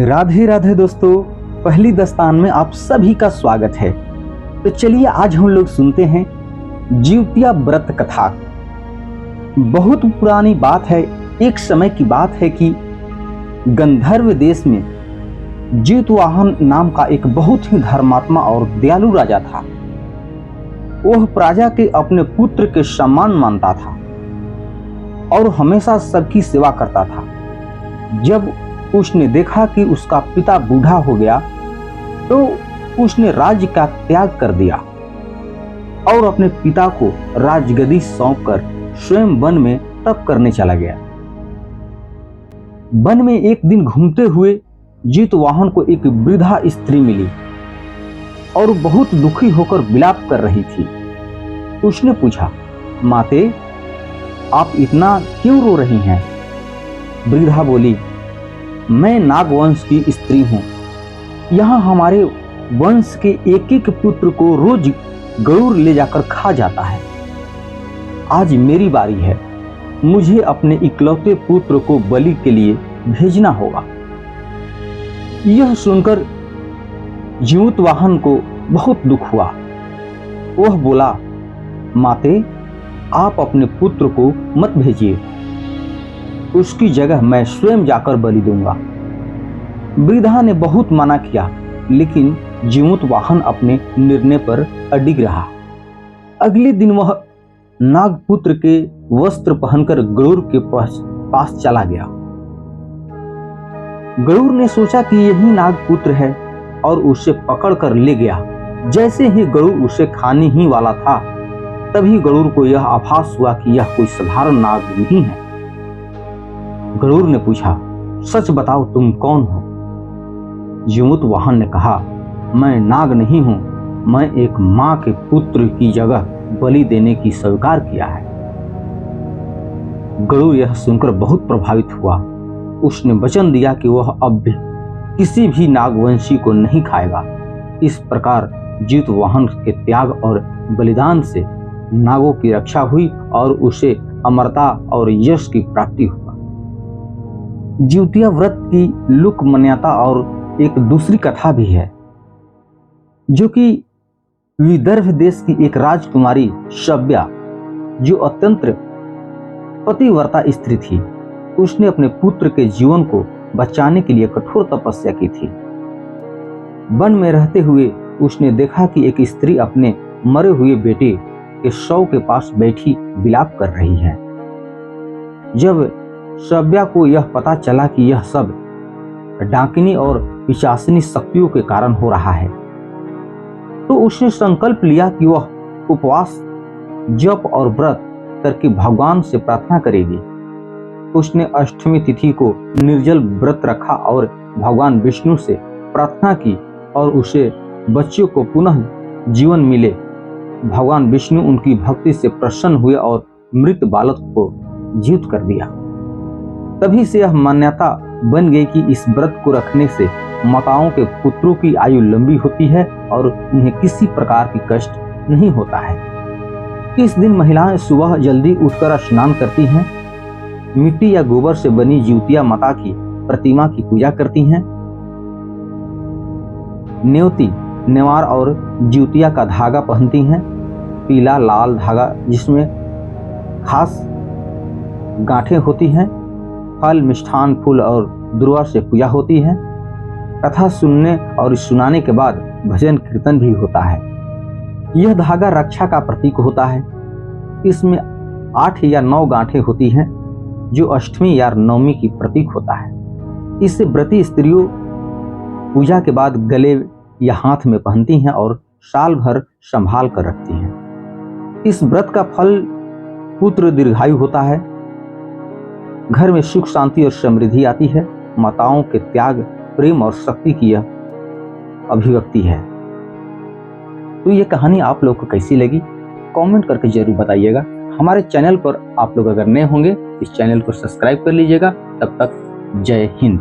राधे राधे दोस्तों, पहली दस्तान में आप सभी का स्वागत है। तो चलिए आज हम लोग सुनते हैं जिउतिया व्रत कथा। बहुत पुरानी बात है। एक समय की बात है कि गंधर्व देश में जितवाहन नाम का एक बहुत ही धर्मात्मा और दयालु राजा था। वह प्रजा के अपने पुत्र के सम्मान मानता था और हमेशा सबकी सेवा करता था। जब उसने देखा कि उसका पिता बूढ़ा हो गया तो उसने राज्य का त्याग कर दिया और अपने पिता को राजगद्दी सौंपकर स्वयं वन में तप करने चला गया। वन में एक दिन घूमते हुए जितवाहन को एक वृद्धा स्त्री मिली और बहुत दुखी होकर विलाप कर रही थी। उसने पूछा, माते, आप इतना क्यों रो रही हैं? वृद्धा बोली, मैं नागवंश की स्त्री हूं। यहां हमारे वंश के एक एक पुत्र को रोज गरुड़ ले जाकर खा जाता है। आज मेरी बारी है। मुझे अपने इकलौते पुत्र को बलि के लिए भेजना होगा। यह सुनकर जिउतवाहन को बहुत दुख हुआ। वह बोला, माते, आप अपने पुत्र को मत भेजिए। उसकी जगह मैं स्वयं जाकर बलि दूंगा। वृद्धा ने बहुत मना किया, लेकिन जिउतवाहन अपने निर्णय पर अडिग रहा। अगले दिन वह नागपुत्र के वस्त्र पहनकर गरुड़ के पास चला गया। गरुड़ ने सोचा कि यही नागपुत्र है और उसे पकड़कर ले गया। जैसे ही गरुड़ उसे खाने ही वाला था, तभी गरुड़ को यह आभास हुआ कि यह कोई साधारण नाग नहीं है। गरुड़ ने पूछा, सच बताओ, तुम कौन हो? जिउतवाहन ने कहा, मैं नाग नहीं हूं। मैं एक मां के पुत्र की जगह बलि देने की स्वीकार किया है। गरुड़ यह सुनकर बहुत प्रभावित हुआ। उसने वचन दिया कि वह अब भी किसी भी नागवंशी को नहीं खाएगा। इस प्रकार जितवाहन के त्याग और बलिदान से नागों की रक्षा हुई और उसे अमरता और यश की प्राप्ति हुआ। जिउतिया व्रत की लोक मान्यता और एक दूसरी कथा भी है, जो कि विदर्भ देश की एक राजकुमारी सव्या, जो अत्यंत पतिव्रता स्त्री थी, उसने अपने पुत्र के जीवन को बचाने के लिए कठोर तपस्या की थी। वन में रहते हुए उसने देखा कि एक स्त्री अपने मरे हुए बेटे के शव के पास बैठी विलाप कर रही है। जब सव्या को यह पता चला कि यह सब डाकिनी और पिशाचिनी शक्तियों के कारण हो रहा है, तो उसने संकल्प लिया कि वह उपवास, जप और व्रत करके भगवान से प्रार्थना करेगी। उसने अष्टमी तिथि को निर्जल व्रत रखा और भगवान विष्णु से प्रार्थना की और उसे बच्चों को पुनः जीवन मिले। भगवान विष्णु उनकी भक्ति से प्रसन्न हुए और मृत बालक को जीवित कर दिया। तभी से यह मान्यता बन गई कि इस व्रत को रखने से माताओं के पुत्रों की आयु लंबी होती है और उन्हें किसी प्रकार की कष्ट नहीं होता है। इस दिन महिलाएं सुबह जल्दी उठकर स्नान करती हैं, मिट्टी या गोबर से बनी जिउतिया माता की प्रतिमा की पूजा करती हैं, न्योती, नेवार और जिउतिया का धागा पहनती हैं, पीला लाल धागा जिसमें खास गांठें होती हैं, फल, मिष्ठान, फूल और दुर्वा से पूजा होती है। कथा सुनने और सुनाने के बाद भजन कीर्तन भी होता है। यह धागा रक्षा का प्रतीक होता है। इसमें 8 या 9 गांठें होती हैं, जो अष्टमी या नवमी की प्रतीक होता है। इसे व्रती स्त्रियों पूजा के बाद गले या हाथ में पहनती हैं और साल भर संभाल कर रखती हैं। इस व्रत का फल पुत्र दीर्घायु होता है, घर में सुख शांति और समृद्धि आती है। माताओं के त्याग, प्रेम और शक्ति की यह अभिव्यक्ति है। तो ये कहानी आप लोग को कैसी लगी, कमेंट करके जरूर बताइएगा। हमारे चैनल पर आप लोग अगर नए होंगे, इस चैनल को सब्सक्राइब कर लीजिएगा। तब तक जय हिंद।